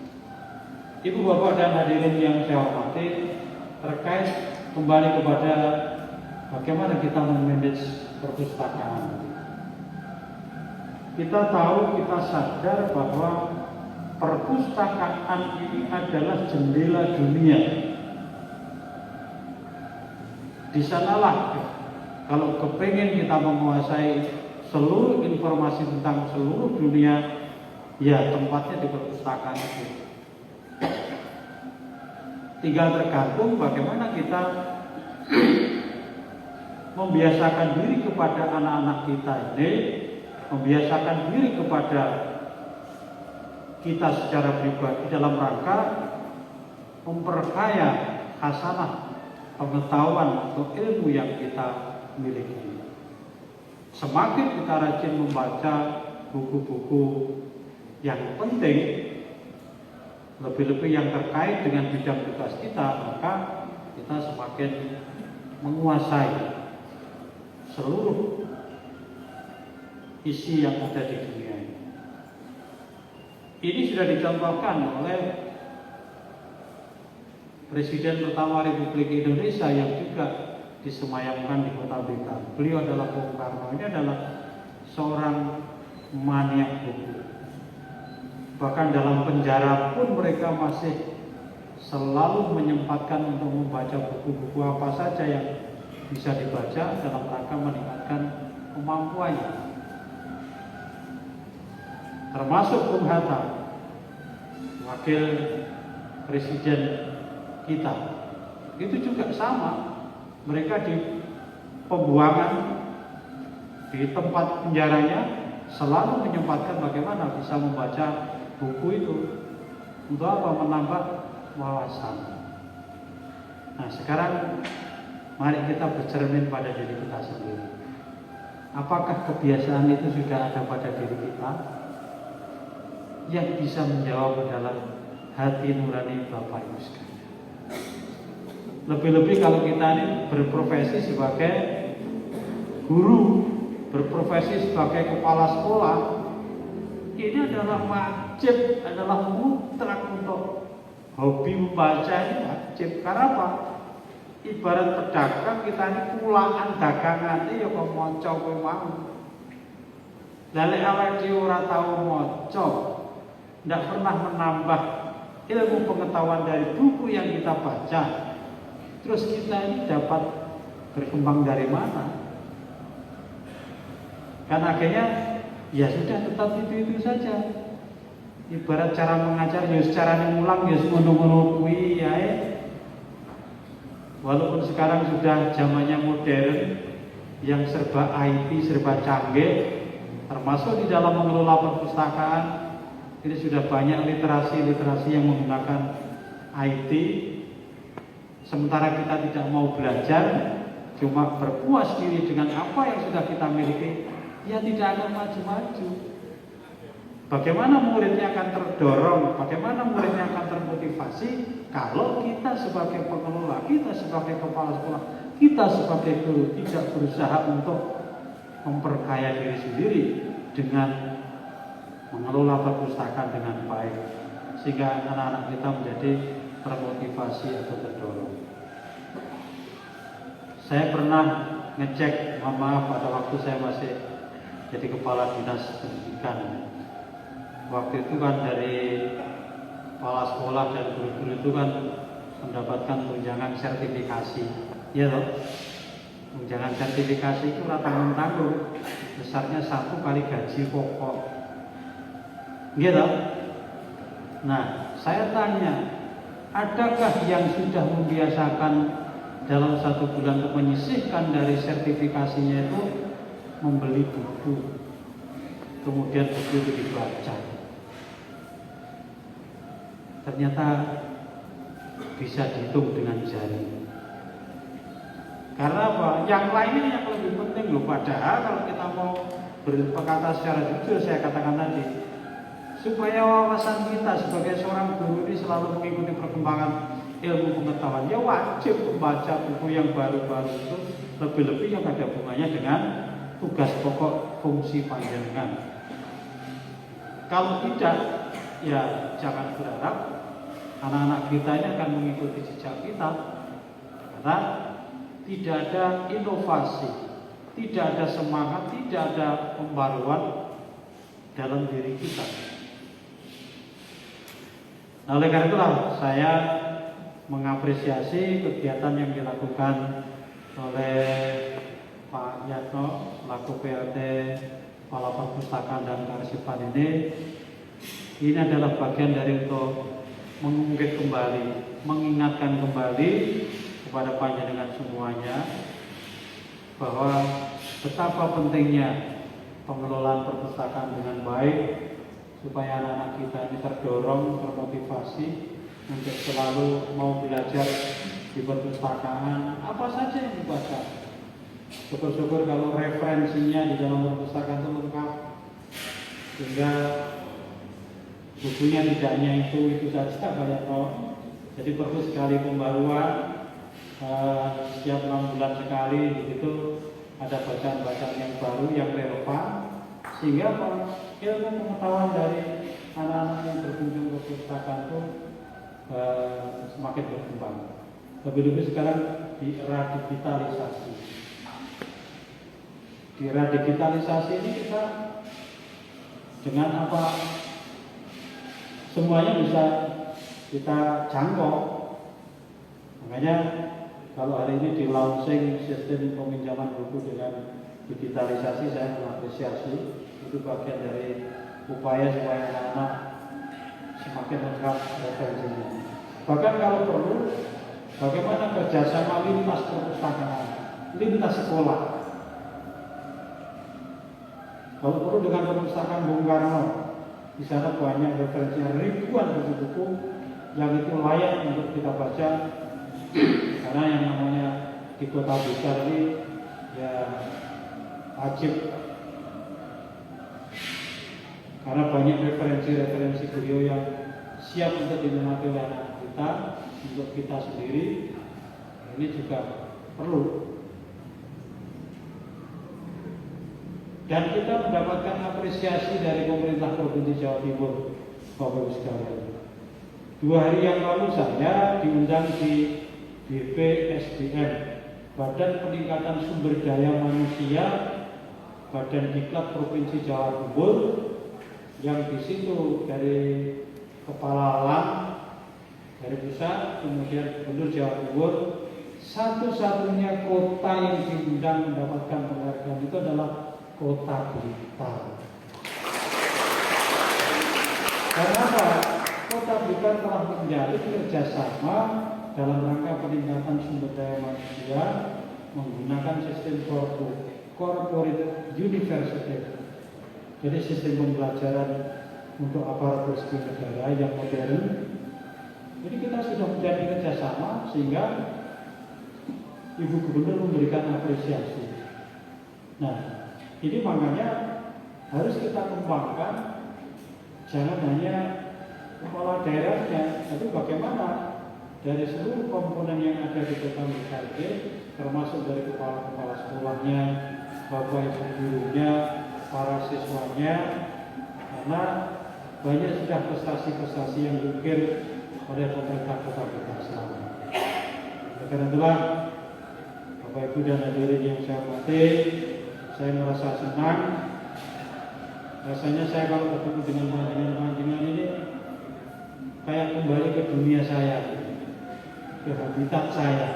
Ibu bapak dan hadirin yang saya hormati, terkait kembali kepada bagaimana kita memanage perpustakaan. Kita tahu, kita sadar bahwa perpustakaan ini adalah jendela dunia. Di sanalah kalau kepengen kita menguasai seluruh informasi tentang seluruh dunia, ya tempatnya di perpustakaan itu. Tinggal tergantung bagaimana kita membiasakan diri kepada anak-anak kita ini, membiasakan diri kepada kita secara pribadi dalam rangka memperkaya khasanah pengetahuan atau ilmu yang kita miliki. Semakin kita rajin membaca buku-buku yang penting, lebih-lebih yang terkait dengan bidang tugas kita, maka kita semakin menguasai seluruh isi yang ada di dunia ini. Ini sudah dicontohkan oleh Presiden pertama Republik Indonesia yang juga disemayamkan di Kota Blitar. Beliau adalah Bung Karno. Ini adalah seorang maniak buku. Bahkan dalam penjara pun mereka masih selalu menyempatkan untuk membaca buku-buku apa saja yang bisa dibaca dalam rangka meningkatkan kemampuannya. Termasuk Bung Hatta, wakil presiden kita. Itu juga sama. Mereka di pembuangan, di tempat penjaranya selalu menyempatkan bagaimana bisa membaca buku itu. Untuk apa? Menambah wawasan. Nah sekarang mari kita bercermin pada diri kita sendiri. Apakah kebiasaan itu sudah ada pada diri kita yang bisa menjawab dalam hati nurani Bapak Ibu sekalian? Lebih-lebih kalau kita ini berprofesi sebagai guru, berprofesi sebagai kepala sekolah, ini adalah wajib, adalah mutlak untuk hobi membaca ini wajib. Karena apa? Ibarat pedagang, kita ini pulaan dagangan ya kok maca kowe mau. Lha awake dhewe ora tau maca, ndak pernah menambah ilmu pengetahuan dari buku yang kita baca. Terus kita ini dapat berkembang dari mana? Kan akhirnya ya sudah tetap itu saja. Ibarat cara mengajar ya secara ngulang ya ngono-ngono kuwi ya. Walaupun sekarang sudah zamannya modern yang serba IT, serba canggih, termasuk di dalam mengelola perpustakaan, ini sudah banyak literasi-literasi yang menggunakan IT. Sementara kita tidak mau belajar, cuma berpuas diri dengan apa yang sudah kita miliki, ya tidak akan maju-maju. Bagaimana muridnya akan terdorong, bagaimana muridnya akan termotivasi kalau kita sebagai pengelola, kita sebagai kepala sekolah, kita sebagai guru tidak berusaha untuk memperkaya diri sendiri dengan mengelola perpustakaan dengan baik, sehingga anak-anak kita menjadi termotivasi atau terdorong. Saya pernah ngecek, mohon maaf, pada waktu saya masih jadi kepala dinas pendidikan. Waktu itu kan dari kepala sekolah dan guru-guru itu kan mendapatkan tunjangan sertifikasi, ya toh? Tunjangan sertifikasi itu tanggung-tanggung, besarnya 1 kali gaji pokok, gitu. Nah, saya tanya, adakah yang sudah membiasakan dalam 1 bulan untuk menyisihkan dari sertifikasinya itu membeli buku, kemudian buku itu dibaca? Ternyata bisa dihitung dengan jari. Karena apa? Yang lainnya yang lebih penting loh. Padahal kalau kita mau berkata secara jujur, saya katakan tadi, supaya wawasan kita sebagai seorang guru ini selalu mengikuti perkembangan ilmu pengetahuan, ya wajib membaca buku yang baru-baru itu, lebih-lebih yang ada hubungannya dengan tugas pokok fungsi panjenengan. Kalau tidak, ya jangan berharap anak-anak kita ini akan mengikuti jejak kita, karena tidak ada inovasi, tidak ada semangat, tidak ada pembaruan dalam diri kita. Nah, oleh karena itulah saya mengapresiasi kegiatan yang dilakukan oleh Pak Yatno selaku PLT Kepala Perpustakaan dan Kearsipan ini. Ini adalah bagian dari untuk mengungkit kembali, mengingatkan kembali kepada panjenengan semuanya bahwa betapa pentingnya pengelolaan perpustakaan dengan baik, supaya anak-anak kita ini terdorong, termotivasi untuk selalu mau belajar di perpustakaan apa saja yang dibaca. Syukur-syukur kalau referensinya di dalam perpustakaan itu lengkap, sehingga bukunya tidak hanya itu saja banyak toh. Jadi perlu sekali pembaruan, setiap 6 bulan sekali begitu ada bacaan-bacaan yang baru yang relevan, sehingga ilmu pengetahuan dari anak-anak yang berkunjung ke perpustakaan itu semakin berkembang. Lebih-lebih sekarang di era digitalisasi. Di era digitalisasi ini kita dengan apa semuanya bisa kita jangkau. Makanya kalau hari ini di launching sistem peminjaman buku dengan digitalisasi, saya mengapresiasi. Itu bagian dari upaya supaya anak-anak semakin lengkap referensinya. Bahkan kalau perlu, bagaimana kerjasama lintas perpustakaan, lintas sekolah. Kalau perlu dengan perpustakaan Bung Karno, di sana banyak referensi ribuan buku-buku yang itu layak untuk kita baca. Karena yang namanya di Kota Blitar ini ya wajib, karena banyak referensi-referensi beliau yang siap untuk dinikmati oleh anak kita, untuk kita sendiri. Ini juga perlu. Dan kita mendapatkan apresiasi dari pemerintah Provinsi Jawa Timur, Bapak Ibu sekalian. 2 hari yang lalu saya diundang di BPSDM, Badan Peningkatan Sumber Daya Manusia, Badan Diklat Provinsi Jawa Timur, yang di situ dari Kepala Alam, dari pusat, kemudian Gubernur Jawa Timur, satu-satunya kota yang diundang mendapatkan penghargaan itu adalah Kota Blitar. Karena apa? Kota Blitar telah menjalin kerjasama dalam rangka peningkatan sumber daya manusia menggunakan sistem corporate university. Jadi sistem pembelajaran untuk aparatur sipil negara yang modern. Jadi kita sudah menjadi kerjasama sehingga Ibu Gubernur memberikan apresiasi. Nah, ini makanya harus kita kembangkan, jangan hanya kepala daerahnya, tapi bagaimana dari seluruh komponen yang ada di Kota Blitar, termasuk dari kepala-kepala sekolahnya, bapak ibu gurunya, para siswanya, karena banyak sudah prestasi-prestasi yang diukir oleh pemerintah Kota Blitar selama. Karena itulah Bapak Ibu dan hadirin yang saya hormati, saya merasa senang. Rasanya saya kalau ketemu dengan panjenengan ini kayak kembali ke dunia saya, ke habitat saya,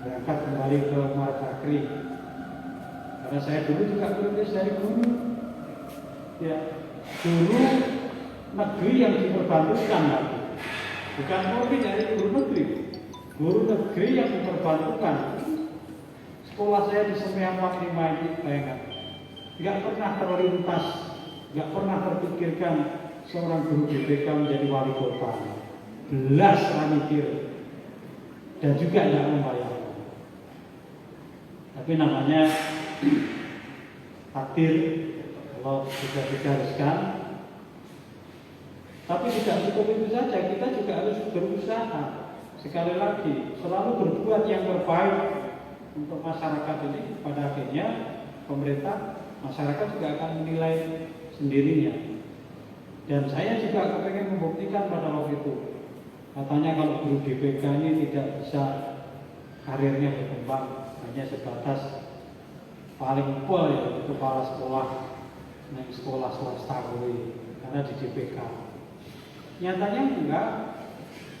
berangkat kembali ke Martagri. Karena saya dulu juga lulus dari guru, ya, guru negeri yang diperbantukan lagi, bukan lebih dari guru negeri, guru negeri yang diperbantukan. Sekolah saya di Semeang 45 ini, bayangkan, nggak pernah terlintas, nggak pernah terpikirkan seorang guru BPK menjadi wali kota. Belas mikir dan juga tidak membayar. Tapi namanya takdir, kalau sudah digariskan. Tapi tidak cukup itu saja, kita juga harus berusaha. Sekali lagi, selalu berbuat yang terbaik untuk masyarakat ini. Pada akhirnya pemerintah, masyarakat juga akan menilai sendirinya. Dan saya juga kepengen membuktikan pada waktu itu. Katanya kalau guru BPK ini tidak bisa karirnya berkembang, hanya sebatas paling pol ya kepala sekolah, naik sekolah swasta karena di DPK. Nyatanya enggak.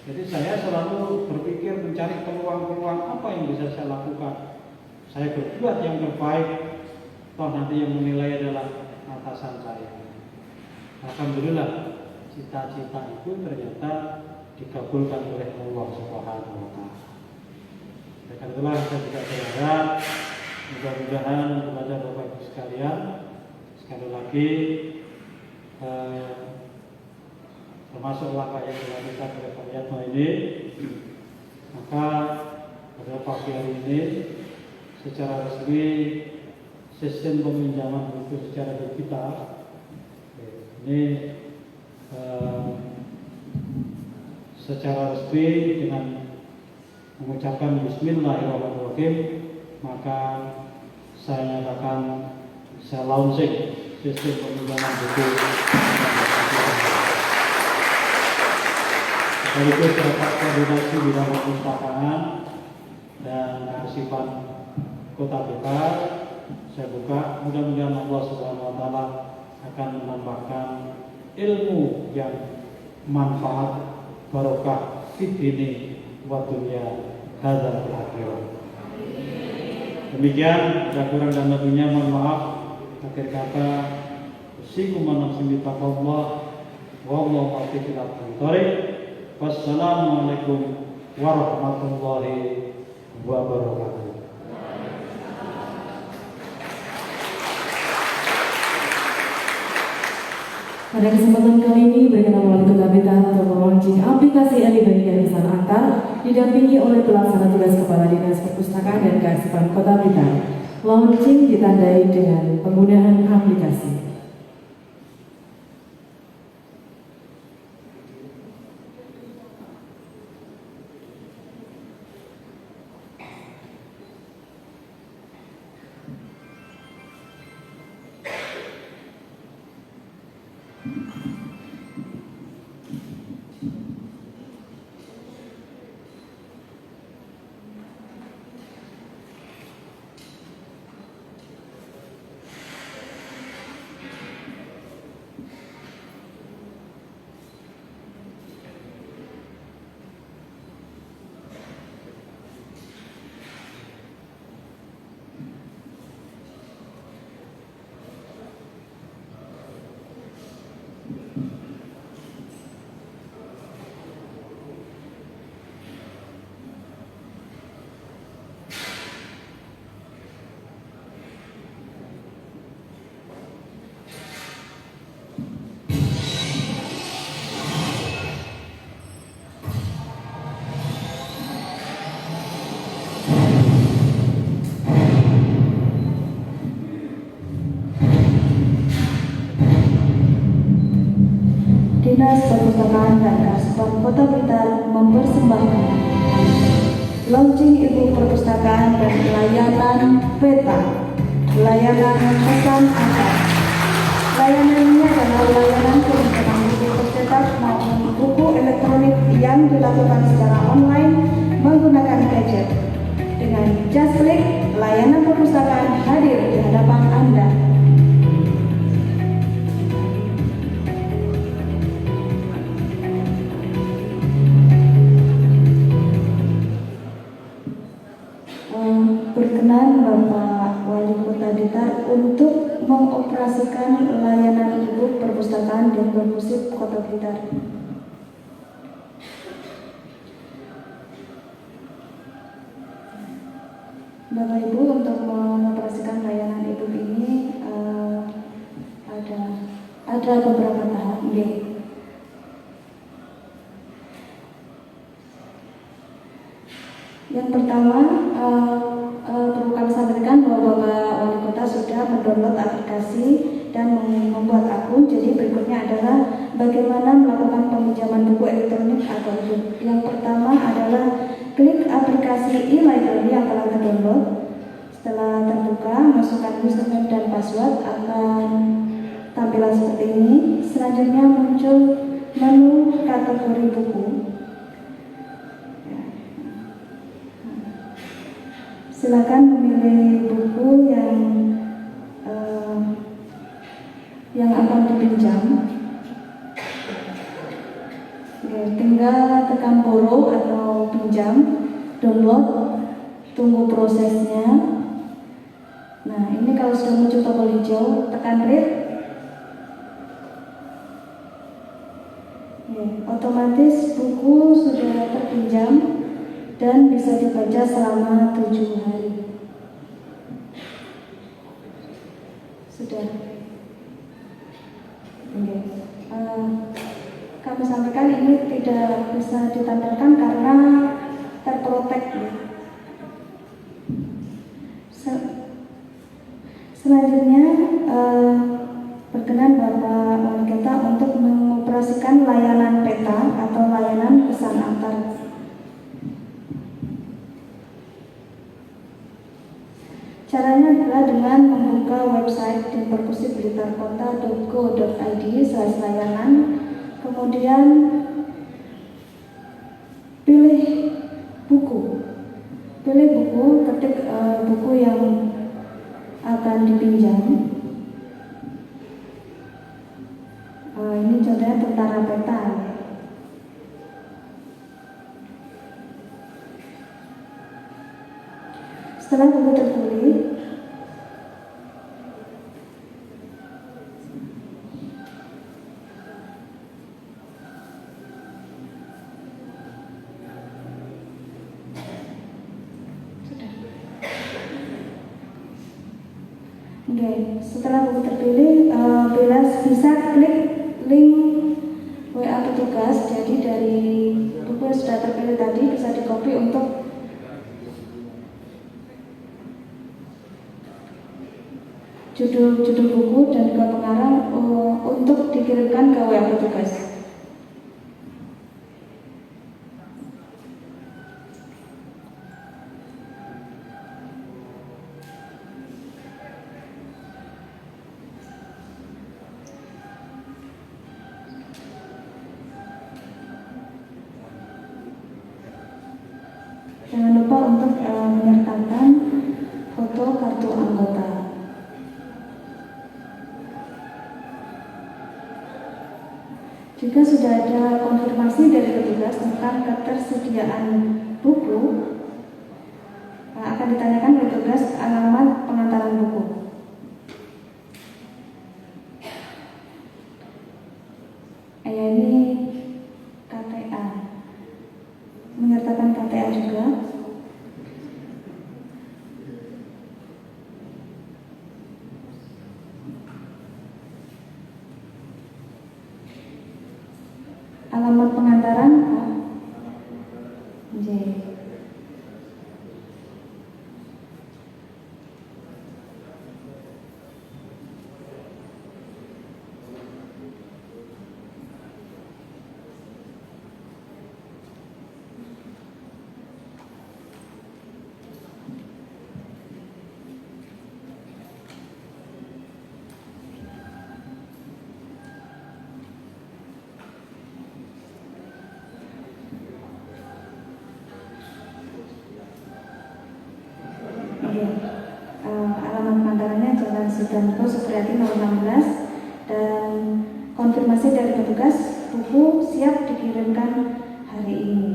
Jadi saya selalu berpikir mencari peluang-peluang apa yang bisa saya lakukan. Saya berbuat yang terbaik, toh nanti yang menilai adalah atasan saya. Alhamdulillah, cita-cita itu ternyata dikabulkan oleh Allah Subhanahu wa Ta'ala. Karena itulah saya juga berharap mudah-mudahan kepada Bapak Ibu sekalian, sekali lagi termasuk langkah yang dilakukan oleh Pak Yatmo ini, maka pada pagi hari ini secara resmi sistem peminjaman buku secara digital ini secara resmi dengan mengucapkan Bismillahirrahmanirrahim, maka saya nyatakan saya launching sistem peminjaman buku. Sekaligus rapat koordinasi bidang perpustakaan dan kearsipan Kota Blitar saya buka. Mudah-mudahan Allah Subhanahu wa Ta'ala akan menambahkan ilmu yang manfaat, barokah fid dini wa dunya hadzal akhirah. Demikian, ada kurang dan lebihnya mohon maaf. Akhir kata, usikum wa nafsi bi taqwallah wa wallahu a'lam. Wassalamualaikum warahmatullahi wabarakatuh. Pada kesempatan kali ini berkenan Wali Kota Blitar untuk melaunching aplikasi Alibani dan Pesan Antar didampingi oleh pelaksana tugas Kepala Dinas Perpustakaan dan Kearsipan Kota Blitar. Launching ditandai dengan penggunaan aplikasi. Dinas Perpustakaan dan Kearsipan Kota Blitar mempersembahkan launching Ibu Perpustakaan dan Layanan Peta, layanan pesan antar. Layanan ini adalah layanan penyimpanan buku tercetak maupun buku elektronik yang dilakukan secara online menggunakan gadget. Dengan just klik, layanan perpustakaan hadir di hadapan Anda. Berkenan Bapak Wali Kota Blitar untuk mengoperasikan layanan Ibu Perpustakaan dan Perpusip Kota Blitar. Bapak Ibu, untuk mengoperasikan layanan Ibu ini ada beberapa tahap. Yang pertama, perlu kami sampaikan bahwa Bapak Wali Kota sudah mendownload aplikasi dan membuat akun. Jadi berikutnya adalah bagaimana melakukan peminjaman buku elektronik atau e-book. Yang pertama adalah klik aplikasi e-library yang telah terdownload. Setelah terbuka, masukkan username dan password, akan tampilan seperti ini. Selanjutnya muncul menu kategori buku. Silakan memilih buku yang akan dipinjam. Oke, tinggal tekan borrow atau pinjam, download, tunggu prosesnya. Nah, ini kalau sudah muncul tombol hijau, tekan read. Otomatis buku sudah terpinjam dan bisa dibaca selama 7 hari. Sudah. Oke. Kami sampaikan ini tidak bisa ditampilkan karena terprotek. Selanjutnya berkenan Bapak Wali Kota untuk mengoperasikan layanan peta atau layanan pesan antar. Caranya adalah dengan membuka website di perpusipblitarkota.go.id/layanan, kemudian pilih buku, ketik buku yang akan dipinjam. Ini contohnya Tentara Peta. Setelah buku terpilih, Oke, setelah buku terpilih, Bella bisa klik link WA petugas. Jadi dari buku yang sudah terpilih tadi bisa di-copy untuk judul buku dan juga pengarang untuk dikirimkan ke WA petugas. Jangan lupa untuk menyertakan foto kartu anggota. Jika sudah ada konfirmasi dari petugas tentang ketersediaan buku, akan ditanyakan petugas alamat pengantaran buku. Ini KTA, menyertakan KTA juga. Alamat pengantaran J. Alamat pengantarannya Jalan Sudanto Supriyati nomor 16 dan konfirmasi dari petugas buku siap dikirimkan hari ini.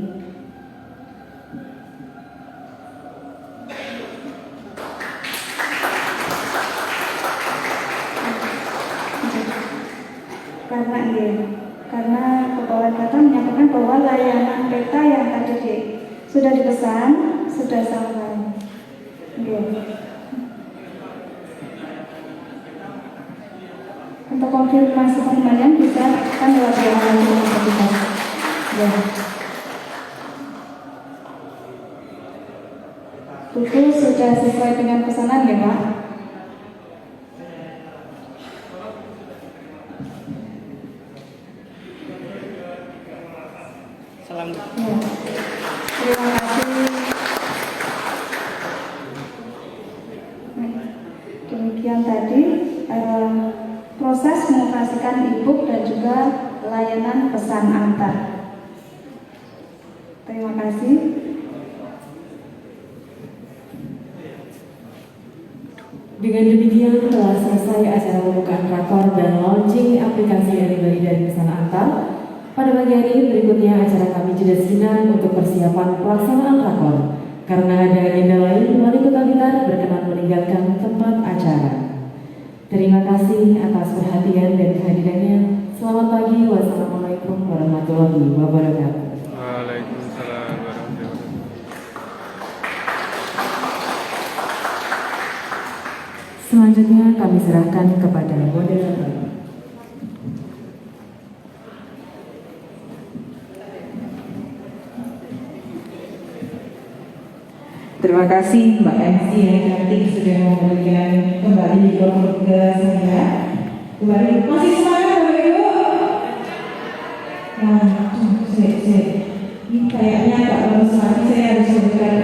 Karena pegawai kata menyatakan bahwa layanan peta yang tadi sudah dipesan sudah sampai. Untuk konfirmasi pengembalian bisa kan lewat layanan petugas. Buku sudah sesuai dengan pesanan ya Pak? Salam. Ya. Terima kasih. Demikian tadi proses mengoperasikan e-book dan juga layanan pesan antar. Terima kasih. Dengan demikian telah selesai acara pembukaan rakor dan launching aplikasi Anybody dari pesan antar. Pada pagi hari berikutnya acara kami jeda sejenak untuk persiapan pelaksanaan rakor. Karena ada agenda lain, Wali Kota Blitar berkenan meninggalkan tempat acara. Terima kasih atas perhatian dan kehadirannya. Selamat pagi. Wassalamualaikum warahmatullahi wabarakatuh. Waalaikumsalam warahmatullahi wabarakatuh. Selanjutnya kami serahkan kepada moderator. Terima kasih Mbak MC yang cantik sudah memberikan kembali mikrofon ke saya. Kembali masih semangat Bapak Ibu? Nah, ini kayaknya agak bagus lagi saya harus memberikan